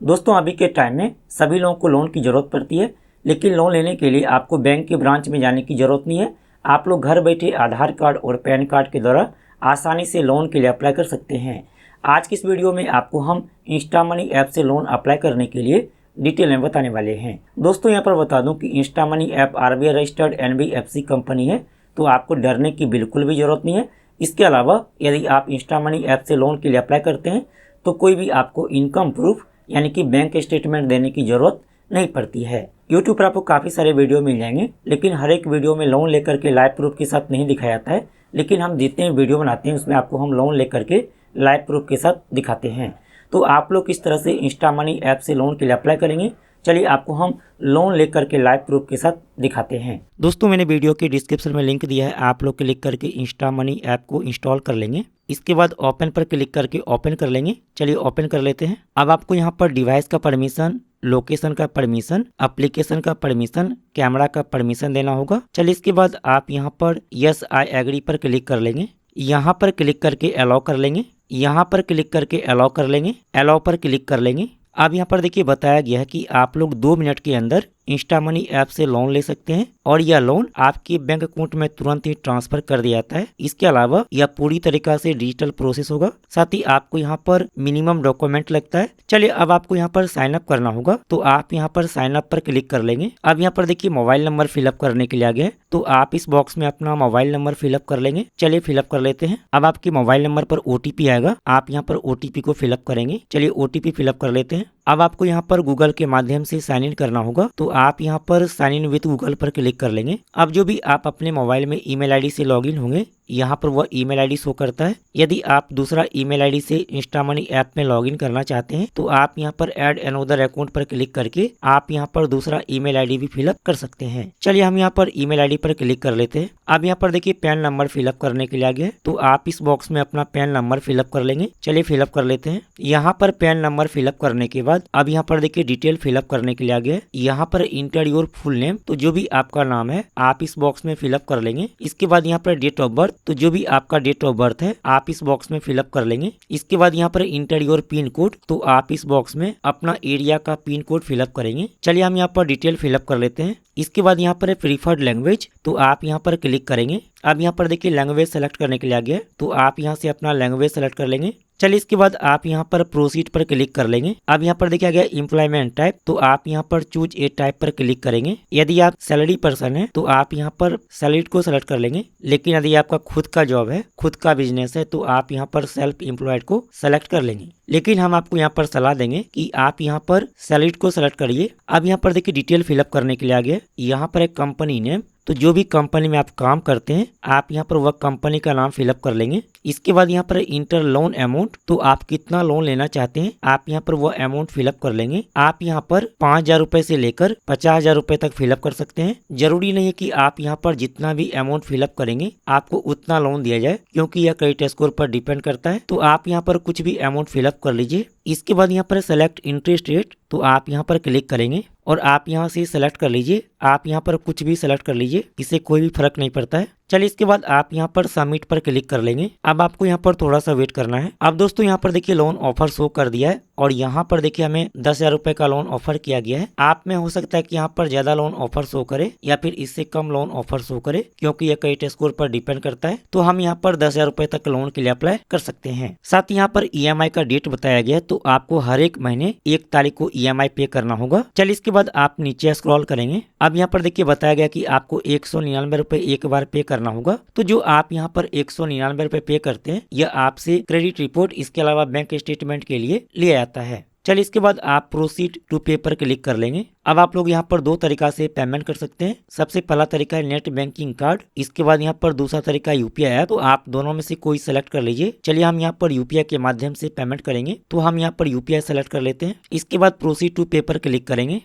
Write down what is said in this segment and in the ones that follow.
दोस्तों अभी के टाइम में सभी लोगों को लोन की ज़रूरत पड़ती है, लेकिन लोन लेने के लिए आपको बैंक के ब्रांच में जाने की ज़रूरत नहीं है। आप लोग घर बैठे आधार कार्ड और पैन कार्ड के द्वारा आसानी से लोन के लिए अप्लाई कर सकते हैं। आज की इस वीडियो में आपको हम इंस्टा मनी ऐप से लोन अप्लाई करने के लिए डिटेल में बताने वाले हैं। दोस्तों यहाँ पर बता दूं कि Insta money app RBI registered NBFC company है, तो आपको डरने की बिल्कुल भी ज़रूरत नहीं है। इसके अलावा यदि आप इंस्टा मनी ऐप से लोन के लिए अप्लाई करते हैं तो कोई भी आपको इनकम प्रूफ यानी कि बैंक स्टेटमेंट देने की ज़रूरत नहीं पड़ती है। यूट्यूब पर आपको काफ़ी सारे वीडियो मिल जाएंगे, लेकिन हर एक वीडियो में लोन लेकर के लाइव प्रूफ के साथ नहीं दिखाया जाता है। लेकिन हम जितने वीडियो बनाते हैं उसमें आपको हम लोन लेकर के लाइव प्रूफ के साथ दिखाते हैं। तो आप लोग किस तरह से इंस्टा मनी ऐप से लोन के लिए अप्लाई करेंगे, चलिए आपको हम लोन लेकर के लाइव प्रूफ के साथ दिखाते हैं। दोस्तों मैंने वीडियो के डिस्क्रिप्शन में लिंक दिया है, आप लोग क्लिक करके इंस्टा मनी ऐप को इंस्टॉल कर लेंगे। इसके बाद ओपन पर क्लिक करके ओपन कर लेंगे। चलिए ओपन कर लेते हैं। अब आपको यहाँ पर डिवाइस का परमिशन, लोकेशन का परमिशन, एप्लीकेशन का परमिशन, कैमरा का परमिशन देना होगा। चलिए इसके बाद आप यहाँ पर यस आई एग्री पर क्लिक कर लेंगे। यहाँ पर क्लिक करके अलाउ कर लेंगे। यहाँ पर क्लिक करके अलाउ कर लेंगे। अलाउ पर क्लिक कर लेंगे। अब यहाँ पर देखिए बताया गया है कि आप लोग 2 मिनट के अंदर इंस्टा मनी ऐप से लोन ले सकते हैं और यह लोन आपके बैंक अकाउंट में तुरंत ही ट्रांसफर कर दिया जाता है। इसके अलावा यह पूरी तरीका से डिजिटल प्रोसेस होगा। साथ ही आपको यहाँ पर मिनिमम डॉक्यूमेंट लगता है। चलिए अब आपको यहाँ पर साइन अप करना होगा, तो आप यहाँ पर साइन अप पर क्लिक कर लेंगे। अब यहाँ पर देखिए मोबाइल नंबर फिलअप करने के लिए आ गया है, तो आप इस बॉक्स में अपना मोबाइल नंबर फिलअप कर लेंगे। चलिए फिलअप कर लेते हैं। अब आपके मोबाइल नंबर पर OTP आएगा, आप यहाँ पर OTP को फिलअप करेंगे। चलिए OTP फिलअप कर लेते हैं। अब आपको यहाँ पर गूगल के माध्यम से साइन इन करना होगा, तो आप यहाँ पर साइन इन विद गूगल पर क्लिक कर लेंगे। अब जो भी आप अपने मोबाइल में ईमेल आईडी से लॉगिन होंगे, यहाँ पर वह ईमेल आईडी शो करता है। यदि आप दूसरा ईमेल आईडी से इंस्टा मनी ऐप में लॉगिन करना चाहते हैं तो आप यहाँ पर ऐड अनदर अकाउंट पर क्लिक करके आप यहाँ पर दूसरा ईमेल आईडी भी फिलअप कर सकते हैं। चलिए हम यहाँ पर ईमेल आईडी पर क्लिक कर लेते हैं। अब यहाँ पर देखिए पैन नंबर फिलअप करने के लिए आ गया है, तो आप इस बॉक्स में अपना पैन नंबर फिलअप कर लेंगे। चलिए फिलअप कर लेते हैं। यहाँ पर पैन नंबर फिलअप करने के बाद अब यहाँ पर देखिए डिटेल फिलअप करने के लिए आ गया है। यहाँ पर इंटर योर फुल नेम, तो जो भी आपका नाम है आप इस बॉक्स में फिलअप कर लेंगे। इसके बाद यहाँ पर डेट ऑफ बर्थ, तो जो भी आपका डेट ऑफ बर्थ है आप इस बॉक्स में फिलअप कर लेंगे। इसके बाद यहाँ पर इंटर योर पिन कोड, तो आप इस बॉक्स में अपना एरिया का पिन कोड फिलअप करेंगे। चलिए हम यहाँ पर डिटेल फिलअप कर लेते हैं। इसके बाद यहाँ पर है प्रीफर्ड लैंग्वेज, तो आप यहाँ पर क्लिक करेंगे। अब यहाँ पर देखिए लैंग्वेज सेलेक्ट करने के लिए आ गया है, तो आप यहाँ से अपना लैंग्वेज सेलेक्ट कर लेंगे। चलिए इसके बाद आप यहाँ पर प्रोसीड पर क्लिक कर लेंगे। अब यहाँ पर देखिए आ गया एम्प्लॉयमेंट टाइप, तो आप यहाँ पर चूज ए टाइप पर क्लिक करेंगे। यदि आप सैलरी पर्सन है तो आप यहाँ पर सैलरीड को सेलेक्ट कर लेंगे, लेकिन यदि आपका खुद का जॉब है, खुद का बिजनेस है, तो आप यहाँ पर सेल्फ एम्प्लॉयड को सेलेक्ट कर लेंगे। लेकिन हम आपको यहाँ पर सलाह देंगे कि आप यहाँ पर सैलरीड को सेलेक्ट करिए। अब यहाँ पर देखिए डिटेल फिलअप करने के लिए आ गया। यहाँ पर एक कंपनी नेम, तो जो भी कंपनी में आप काम करते हैं आप यहाँ पर वह कंपनी का नाम फिलअप कर लेंगे। इसके बाद यहाँ पर इंटर लोन अमाउंट, तो आप कितना लोन लेना चाहते हैं आप यहाँ पर वह अमाउंट फिलअप कर लेंगे। आप यहाँ पर 5,000 रुपए से लेकर 50,000 रुपए तक फिलअप कर सकते हैं। जरूरी नहीं है कि आप यहाँ पर जितना भी अमाउंट फिलअप करेंगे आपको उतना लोन दिया जाए, क्योंकि यह क्रेडिट स्कोर पर डिपेंड करता है। तो आप यहाँ पर कुछ भी अमाउंट फिलअप कर लीजिए। इसके बाद यहाँ पर सेलेक्ट इंटरेस्ट रेट, तो आप यहाँ पर क्लिक करेंगे और आप यहाँ से सेलेक्ट कर लीजिए। आप यहाँ पर कुछ भी सेलेक्ट कर लीजिए, इससे कोई भी फर्क नहीं पड़ता है। चलिए इसके बाद आप यहाँ पर सबमिट पर क्लिक कर लेंगे। अब आपको यहाँ पर थोड़ा सा वेट करना है। अब दोस्तों यहाँ पर देखिए लोन ऑफर शो कर दिया है और यहाँ पर देखिए हमें 10,000 रुपए का लोन ऑफर किया गया है। आप में हो सकता है कि यहाँ पर ज्यादा लोन ऑफर शो करे या फिर इससे कम लोन ऑफर शो करे, क्योंकि यह क्रेडिट स्कोर पर डिपेंड करता है। तो हम यहाँ पर 10,000 रुपए तक लोन के लिए अप्लाई कर सकते हैं। साथ ही यहाँ पर EMI का डेट बताया गया है, तो आपको हर एक महीने 1 तारीख को EMI पे करना होगा। चलिए इसके बाद आप नीचे स्क्रॉल करेंगे। अब यहाँ पर देखिए बताया गया कि आपको 199 रुपए एक बार पे करना होगा। तो जो आप यहाँ पर 199 रुपए पे करते हैं यह आपसे क्रेडिट रिपोर्ट, इसके अलावा बैंक स्टेटमेंट के लिए लिया जाता है। चलिए इसके बाद आप प्रोसीड टू पे पर क्लिक कर लेंगे। अब आप लोग यहाँ पर 2 तरीका से पेमेंट कर सकते हैं। सबसे पहला तरीका है नेट बैंकिंग कार्ड, इसके बाद यहाँ पर दूसरा तरीका UPI है, तो आप दोनों में से कोई सेलेक्ट कर लीजिए। चलिए हम यहाँ पर UPI के माध्यम से पेमेंट करेंगे, तो हम यहाँ पर UPI सेलेक्ट कर लेते हैं। इसके बाद प्रोसीड टू पे पर क्लिक करेंगे।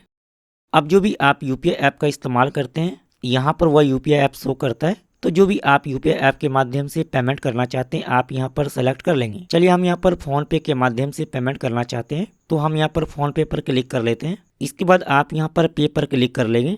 अब जो भी आप UPI ऐप का इस्तेमाल करते हैं यहाँ पर वह UPI ऐप शो करता है, तो जो भी आप UPI ऐप के माध्यम से पेमेंट करना चाहते हैं आप यहाँ पर सेलेक्ट कर लेंगे। चलिए हम यहाँ पर फोन पे के माध्यम से पेमेंट करना चाहते हैं, तो हम यहाँ पर फोन पे पर क्लिक कर लेते हैं। इसके बाद आप यहाँ पर पे पर क्लिक कर लेंगे।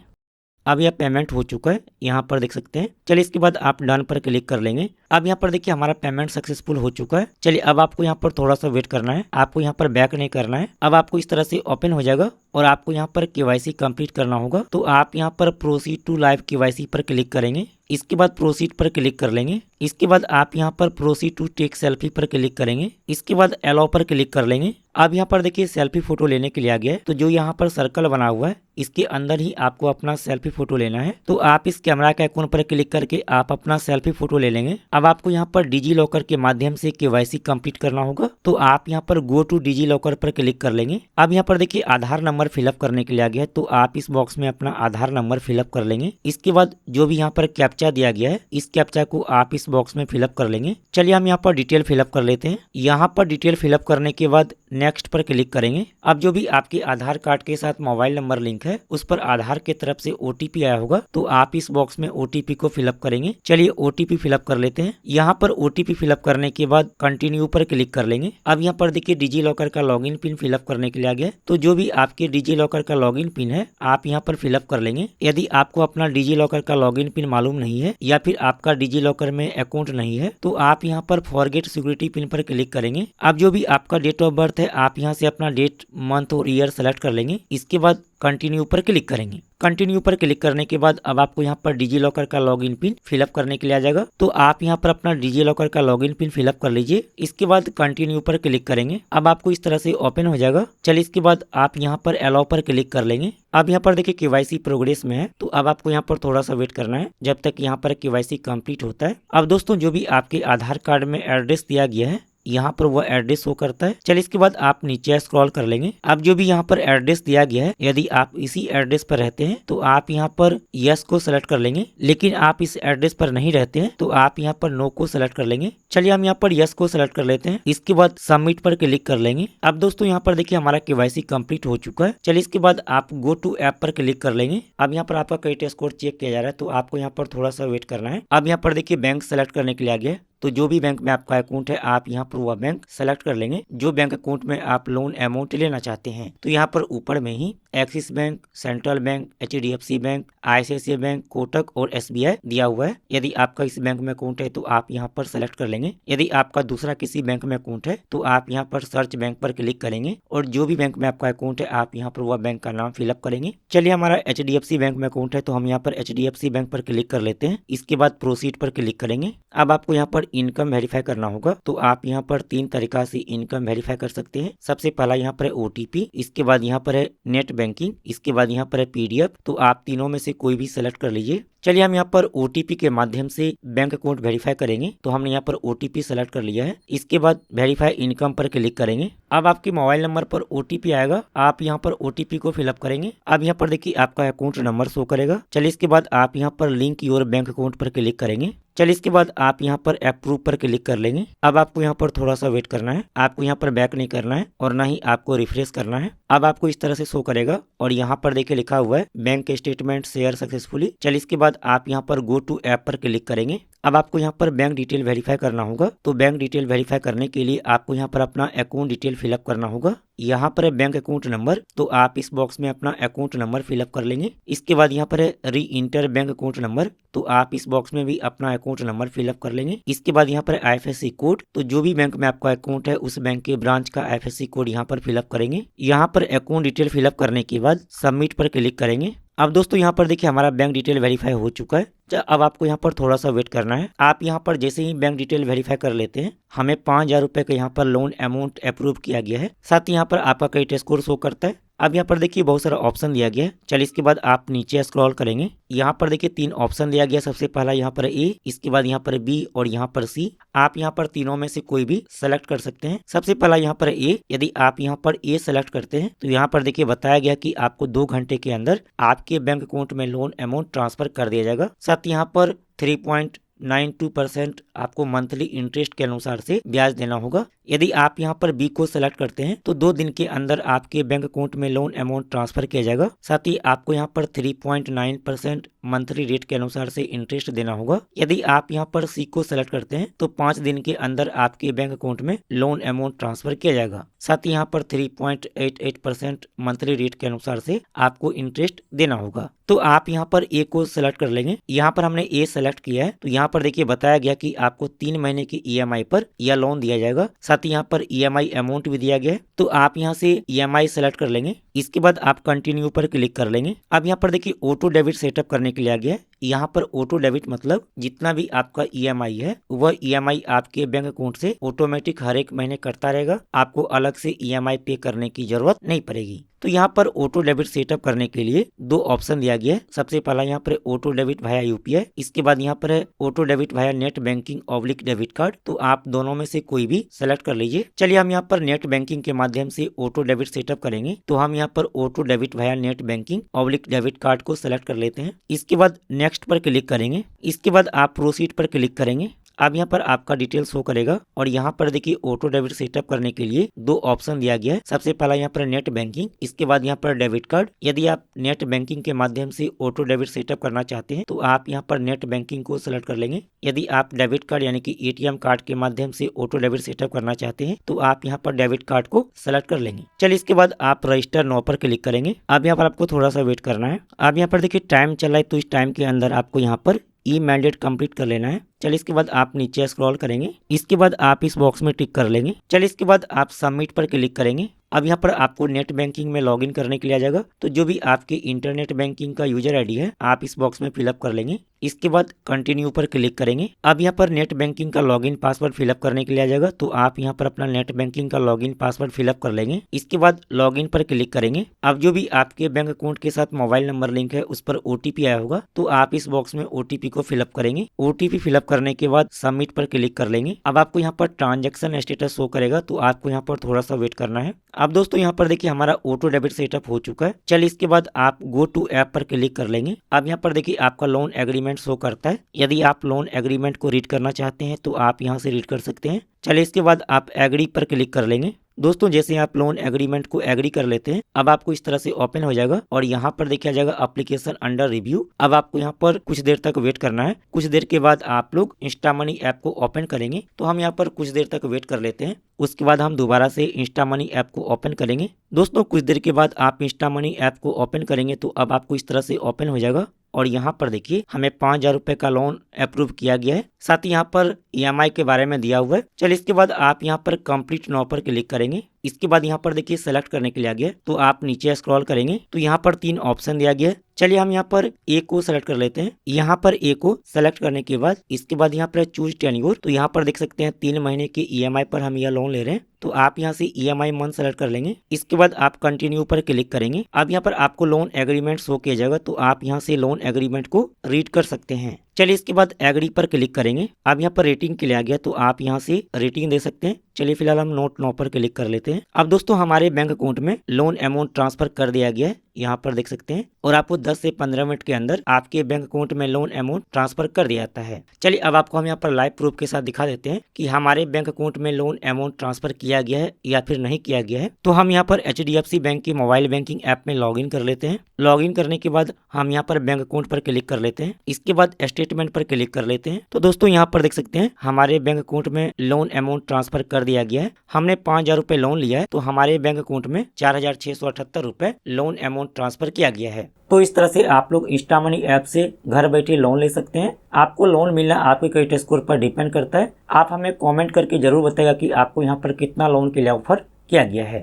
अब यह पेमेंट हो चुका है, यहाँ पर देख सकते हैं। चलिए इसके बाद आप डन पर क्लिक कर लेंगे। अब यहाँ पर देखिए हमारा पेमेंट सक्सेसफुल हो चुका है। चलिए अब आपको यहाँ पर थोड़ा सा वेट करना है, आपको यहाँ पर बैक नहीं करना है। अब आपको इस तरह से ओपन हो जाएगा और आपको यहाँ पर केवाईसी कंप्लीट करना होगा। तो आप यहाँ पर प्रोसीड टू लाइव केवाईसी पर क्लिक करेंगे, इसके बाद प्रोसीड पर क्लिक कर लेंगे। इसके बाद आप यहाँ पर प्रोसीड टू टेक सेल्फी पर क्लिक करेंगे, इसके बाद अलाउ पर क्लिक कर लेंगे। अब यहाँ पर देखिए सेल्फी फोटो लेने के लिए आ गया है। तो जो यहाँ पर सर्कल बना हुआ है इसके अंदर ही आपको अपना सेल्फी फोटो लेना है। तो आप इस कैमरा के आइकॉन पर क्लिक करके आप अपना सेल्फी फोटो ले लेंगे। अब आपको यहाँ पर डिजी लॉकर के माध्यम से केवाईसी कंप्लीट करना होगा। तो आप यहाँ पर गो टू डिजी लॉकर पर क्लिक कर लेंगे। अब यहाँ पर देखिए आधार नंबर फिलअप करने के लिए आ गया है। तो आप इस बॉक्स में अपना आधार नंबर फिलअप कर लेंगे। इसके बाद जो भी यहाँ पर कैप्चा दिया गया है इस कैप्चा को आप इस बॉक्स में फिलअप कर लेंगे। चलिए हम यहाँ पर डिटेल फिलअप कर लेते हैं। यहाँ पर डिटेल फिलअप करने के बाद नेक्स्ट पर क्लिक करेंगे। अब जो भी आपके आधार कार्ड के साथ मोबाइल नंबर लिंक है उस पर आधार की तरफ से ओटीपी आया होगा। तो आप इस बॉक्स में ओटीपी को फिलअप करेंगे। चलिए ओटीपी फिलअप कर लेते हैं। यहाँ पर ओटीपी फिलअप करने के बाद कंटिन्यू पर क्लिक कर लेंगे। अब यहाँ पर देखिए डिजी लॉकर का लॉगिन पिन फिलअप करने के लिए आ गया। तो जो भी आपके डिजी लॉकर का लॉगिन पिन है आप यहाँ पर फिलअप कर लेंगे। यदि आपको अपना डिजी लॉकर का लॉगिन पिन मालूम नहीं है या फिर आपका डिजी लॉकर में अकाउंट नहीं है तो आप यहाँ पर फॉरगेट सिक्योरिटी पिन पर क्लिक करेंगे। अब जो भी आपका डेट ऑफ बर्थ है आप यहाँ से अपना डेट, मंथ और ईयर सेलेक्ट कर लेंगे। इसके बाद कंटिन्यू पर क्लिक करेंगे। कंटिन्यू पर क्लिक करने के बाद अब आपको यहाँ पर डिजी लॉकर का लॉगिन पिन फिलअप करने के लिए आ जाएगा। तो आप यहाँ पर अपना डिजी लॉकर का लॉगिन पिन फिलअप कर लीजिए। इसके बाद कंटिन्यू पर क्लिक करेंगे। अब आपको इस तरह से ओपन हो जाएगा। चलिए इसके बाद आप यहाँ पर अलाउ पर क्लिक कर लेंगे। अब यहाँ पर देखिए केवाईसी प्रोग्रेस में है। तो अब आपको यहाँ पर थोड़ा सा वेट करना है जब तक यहाँ पर केवाईसी कंप्लीट होता है। अब दोस्तों जो भी आपके आधार कार्ड में एड्रेस दिया गया है यहाँ पर वो एड्रेस शो करता है। चलिए इसके बाद आप नीचे स्क्रॉल कर लेंगे। अब जो भी यहाँ पर एड्रेस दिया गया है यदि आप इसी एड्रेस पर रहते हैं तो आप यहाँ पर यस को सेलेक्ट कर लेंगे। लेकिन आप इस एड्रेस पर नहीं रहते हैं तो आप यहाँ पर नो को सेलेक्ट कर लेंगे। चलिए हम यहाँ पर यस को सेलेक्ट कर लेते हैं। इसके बाद सबमिट पर क्लिक कर लेंगे। अब दोस्तों यहाँ पर देखिए हमारा केवाईसी कंप्लीट हो चुका है। चलिए इसके बाद आप गो टू ऐप पर क्लिक कर लेंगे। अब यहाँ पर आपका क्रेडिट स्कोर चेक किया जा रहा है तो आपको यहाँ पर थोड़ा सा वेट करना है। अब यहाँ पर देखिए बैंक सेलेक्ट करने के लिए आ गया है। तो जो भी बैंक में आपका अकाउंट है आप यहाँ पर वह बैंक सेलेक्ट कर लेंगे जो बैंक अकाउंट में आप लोन अमाउंट लेना चाहते हैं। तो यहाँ पर ऊपर में ही Axis bank, Central bank, HDFC bank, ICICI bank, Kotak और SBI दिया हुआ है। यदि आपका इस बैंक में अकाउंट है तो आप यहाँ पर सेलेक्ट कर लेंगे। यदि आपका दूसरा किसी बैंक में अकाउंट है तो आप यहाँ पर सर्च बैंक पर क्लिक करेंगे और जो भी बैंक में आपका अकाउंट है आप यहाँ पर वह बैंक का नाम फिलअप करेंगे। चलिए हमारा HDFC बैंक में अकाउंट है तो हम यहाँ पर HDFC बैंक पर क्लिक कर लेते हैं। इसके बाद प्रोसीड पर क्लिक करेंगे। अब आपको यहाँ पर इनकम वेरीफाई करना होगा। तो आप यहाँ पर 3 तरीका से इनकम वेरीफाई कर सकते हैं। सबसे पहला यहाँ पर है OTP, इसके बाद यहाँ पर है नेट बैंकिंग, इसके बाद यहाँ पर है PDF। तो आप तीनों में से कोई भी सेलेक्ट कर लीजिए। चलिए हम यहाँ पर OTP के माध्यम से बैंक अकाउंट वेरीफाई करेंगे। तो हमने यहाँ पर OTP सेलेक्ट कर लिया है। इसके बाद वेरीफाई इनकम पर क्लिक करेंगे। अब आपके मोबाइल नंबर पर OTP आएगा, आप यहाँ पर OTP को फिलअप करेंगे। अब यहाँ पर देखिए आपका अकाउंट नंबर शो करेगा। चलिए इसके बाद आप यहाँ पर लिंक योर बैंक अकाउंट पर क्लिक करेंगे। चलिए इसके बाद आप यहाँ पर अप्रूव पर क्लिक कर लेंगे। अब आपको यहाँ पर थोड़ा सा वेट करना है, आपको यहाँ पर बैक नहीं करना है और ना ही आपको रिफ्रेश करना है। अब आपको इस तरह से शो करेगा और यहाँ पर देखिए लिखा हुआ है बैंक स्टेटमेंट शेयर सक्सेसफुली। चलिए इसके बाद आप यहाँ पर गो टू ऐप पर क्लिक करेंगे। अब आपको यहाँ पर बैंक डिटेल वेरीफाई करना होगा। तो बैंक डिटेल वेरीफाई करने के लिए आपको यहाँ पर अपना अकाउंट डिटेल फिलअप करना होगा। यहाँ पर है बैंक अकाउंट नंबर, तो आप इस बॉक्स में अपना अकाउंट नंबर फिलअप कर लेंगे। इसके बाद यहाँ पर है री इंटर बैंक अकाउंट नंबर, तो आप इस बॉक्स में भी अपना अकाउंट नंबर फिलअप कर लेंगे। इसके बाद यहाँ पर IFSC कोड, तो जो भी बैंक में आपका अकाउंट है उस बैंक के ब्रांच का IFSC कोड यहाँ पर फिलअप करेंगे। यहाँ पर अकाउंट डिटेल फिलअप करने के बाद सबमिट पर क्लिक करेंगे। अब दोस्तों यहाँ पर देखिए हमारा बैंक डिटेल वेरीफाई हो चुका है। अब आपको यहाँ पर थोड़ा सा वेट करना है। आप यहाँ पर जैसे ही बैंक डिटेल वेरीफाई कर लेते हैं हमें 5,000 रुपए का यहाँ पर लोन अमाउंट अप्रूव किया गया है। साथ ही यहाँ पर आपका क्रेडिट स्कोर शो करता है। अब यहाँ पर देखिए बहुत सारा ऑप्शन दिया गया है। चलिए इसके बाद आप नीचे स्क्रॉल करेंगे। यहाँ पर देखिए 3 ऑप्शन दिया गया। सबसे पहला यहाँ पर A, इसके बाद यहाँ पर B और यहाँ पर C। आप यहाँ पर तीनों में से कोई भी सेलेक्ट कर सकते हैं। सबसे पहला यहाँ पर A, यदि आप यहाँ पर A सेलेक्ट करते हैं तो यहाँ पर देखिए बताया गया कि आपको 2 घंटे के अंदर आपके बैंक अकाउंट में लोन अमाउंट ट्रांसफर कर दिया जाएगा। साथ ही यहाँ पर 3.92% आपको मंथली इंटरेस्ट के अनुसार से ब्याज देना होगा। यदि आप यहाँ पर B को सेलेक्ट करते हैं तो 2 दिन के अंदर आपके बैंक अकाउंट में लोन अमाउंट ट्रांसफर किया जाएगा। साथ ही आपको यहाँ पर 3.9% मंथली रेट के अनुसार से इंटरेस्ट देना होगा। यदि आप यहाँ पर C को सेलेक्ट करते हैं तो 5 दिन के अंदर आपके बैंक अकाउंट में लोन अमाउंट ट्रांसफर किया जाएगा। साथ ही यहाँ पर 3.88% मंथली रेट के अनुसार से आपको इंटरेस्ट देना होगा। तो आप यहाँ पर ए को सिलेक्ट कर लेंगे। यहाँ पर हमने ए सेलेक्ट किया है, तो यहाँ पर देखिए बताया गया कि आपको 3 महीने की EMI पर यह लोन दिया जाएगा। साथ ही यहाँ पर EMI अमाउंट भी दिया गया है, तो आप यहाँ से EMI सेलेक्ट कर लेंगे। इसके बाद आप कंटिन्यू पर क्लिक कर लेंगे। अब यहाँ पर देखिए ऑटो डेबिट सेटअप करने के लिए आ गया है। यहाँ पर ऑटो डेबिट मतलब जितना भी आपका EMI है वह EMI आपके बैंक अकाउंट से ऑटोमेटिक हर एक महीने कटता रहेगा, आपको अलग से EMI पे करने की जरूरत नहीं पड़ेगी। तो यहाँ पर ऑटो डेबिट सेटअप करने के लिए 2 ऑप्शन दिया गया है। सबसे पहला यहाँ पर ऑटो डेबिट वाया UPI, इसके बाद यहाँ पर है auto debit via net banking / debit card. तो आप दोनों में से कोई भी सेलेक्ट कर लीजिए। चलिए हम यहाँ पर नेट बैंकिंग के माध्यम से ऑटो डेबिट सेटअप करेंगे, तो हम यहाँ पर auto debit via net banking / debit card को सिलेक्ट कर लेते हैं। इसके बाद नेक्स्ट पर क्लिक करेंगे। इसके बाद आप प्रोसीड पर क्लिक करेंगे। अब यहाँ पर आपका डिटेल शो करेगा और यहाँ पर देखिए ऑटो डेबिट सेटअप करने के लिए 2 ऑप्शन दिया गया है। सबसे पहला यहाँ पर नेट बैंकिंग, इसके बाद यहाँ पर डेबिट कार्ड। यदि आप नेट बैंकिंग के माध्यम से ऑटो डेबिट सेटअप करना चाहते हैं तो आप यहाँ पर नेट बैंकिंग को सिलेक्ट कर लेंगे। यदि आप डेबिट कार्ड यानी कि ATM कार्ड के माध्यम से ऑटो डेबिट सेटअप करना चाहते हैं तो आप यहाँ पर डेबिट कार्ड को सिलेक्ट कर लेंगे। चलिए इसके बाद आप रजिस्टर नाउ पर क्लिक करेंगे। अब यहाँ पर आपको थोड़ा सा वेट करना है। अब यहाँ पर देखिए टाइम चल रहा है, तो इस टाइम के अंदर आपको यहाँ पर मैंडेट कंप्लीट कर लेना है। चलिए इसके बाद आप नीचे स्क्रॉल करेंगे। इसके बाद आप इस बॉक्स में टिक कर लेंगे। चलिए इसके बाद आप सबमिट पर क्लिक करेंगे। अब यहाँ पर आपको नेट बैंकिंग में लॉगिन करने के लिए आ जाएगा, तो जो भी आपके इंटरनेट बैंकिंग का यूजर आईडी है आप इस बॉक्स में फिलअप कर लेंगे। इसके बाद कंटिन्यू पर क्लिक करेंगे। अब यहाँ पर नेट बैंकिंग का लॉगिन पासवर्ड फिलअप करने के लिए आ जाएगा, तो आप यहाँ पर अपना नेट बैंकिंग का लॉगिन पासवर्ड फिलअप कर लेंगे। इसके बाद लॉगिन पर क्लिक करेंगे। अब जो भी आपके बैंक अकाउंट के साथ मोबाइल नंबर लिंक है उस पर OTP आया होगा, तो आप इस बॉक्स में OTP को फिलअप करेंगे। OTP फिलअप करने के बाद सबमिट पर क्लिक कर लेंगे। अब आपको यहाँ पर ट्रांजैक्शन स्टेटस शो करेगा, तो आपको यहाँ पर थोड़ा सा वेट करना है। अब दोस्तों यहाँ पर देखिए हमारा ऑटो डेबिट सेटअप हो चुका है। चलिए इसके बाद आप गो टू ऐप पर क्लिक कर लेंगे। अब यहाँ पर देखिए आपका लोन एग्रीमेंट शो करता है। यदि आप लोन एग्रीमेंट को रीड करना चाहते हैं तो आप यहाँ से रीड कर सकते हैं। चलिए इसके बाद आप एग्री पर क्लिक कर लेंगे। दोस्तों जैसे आप लोन एग्रीमेंट को एग्री कर लेते हैं, अब आपको इस तरह से ओपन हो जाएगा और यहाँ पर देखिए आ जाएगा एप्लीकेशन अंडर रिव्यू। अब आपको यहाँ पर कुछ देर तक वेट करना है। कुछ देर के बाद आप लोग इंस्टा मनी ऐप को ओपन करेंगे, तो हम यहाँ पर कुछ देर तक वेट कर लेते हैं। उसके बाद हम दोबारा से इंस्टा मनी ऐप को ओपन करेंगे। दोस्तों कुछ देर के बाद आप इंस्टा मनी ऐप को ओपन करेंगे तो अब आपको इस तरह से ओपन हो जाएगा और यहाँ पर देखिए हमें 5,000 रुपए का लोन अप्रूव किया गया है। साथ ही यहाँ पर EMI के बारे में दिया हुआ है। चलिए इसके बाद आप यहाँ पर कंप्लीट नाउ पर क्लिक करेंगे। इसके बाद यहाँ पर देखिए सेलेक्ट करने के लिए आ गया, तो आप नीचे स्क्रॉल करेंगे तो यहाँ पर 3 ऑप्शन दिया गया है। चलिए हम यहाँ पर ए को सेलेक्ट कर लेते हैं। यहाँ पर ए को सेलेक्ट करने के बाद इसके बाद यहाँ पर चूज टेन्योर, तो यहाँ पर देख सकते हैं 3 महीने के EMI पर हम यह लोन ले रहे हैं, तो आप यहाँ से EMI मंथ सेलेक्ट कर लेंगे। इसके बाद आप कंटिन्यू पर क्लिक करेंगे। अब यहाँ पर आपको लोन एग्रीमेंट शो किया जाएगा, तो आप यहाँ से लोन एग्रीमेंट को रीड कर सकते हैं। चलिए इसके बाद एग्री पर क्लिक करेंगे। अब यहाँ पर रेटिंग के लिए आ गया, तो आप यहाँ से रेटिंग दे सकते हैं। चलिए फिलहाल हम नोट नाउ पर क्लिक कर लेते हैं। अब दोस्तों हमारे बैंक अकाउंट में लोन अमाउंट ट्रांसफर कर दिया गया है, यहाँ पर देख सकते हैं, और आपको 10 से 15 मिनट के अंदर आपके बैंक अकाउंट में लोन अमाउंट ट्रांसफर कर दिया जाता है। चलिए अब आपको हम यहाँ पर लाइव प्रूफ के साथ दिखा देते हैं कि हमारे बैंक अकाउंट में लोन अमाउंट ट्रांसफर किया गया है या फिर नहीं किया गया है। तो हम यहाँ पर HDFC बैंक की मोबाइल बैंकिंग ऐप में लॉगिन कर लेते हैं। लॉगिन करने के बाद हम यहाँ पर बैंक अकाउंट पर क्लिक कर लेते हैं। इसके बाद स्टेटमेंट पर क्लिक कर लेते हैं। तो दोस्तों यहाँ पर देख सकते हैं हमारे बैंक अकाउंट में लोन अमाउंट ट्रांसफर कर दिया गया है। हमने 5,000 रुपए लोन लिया है, तो हमारे बैंक अकाउंट में 4,678 रुपए लोन अमाउंट ट्रांसफर किया गया है। तो इस तरह से आप लोग इंस्टा मनी ऐप से घर बैठे लोन ले सकते हैं। आपको लोन मिलना आपके क्रेडिट स्कोर पर डिपेंड करता है। आप हमें कमेंट करके जरूर बताइएगा कि आपको यहाँ पर कितना लोन के लिए ऑफर किया गया है।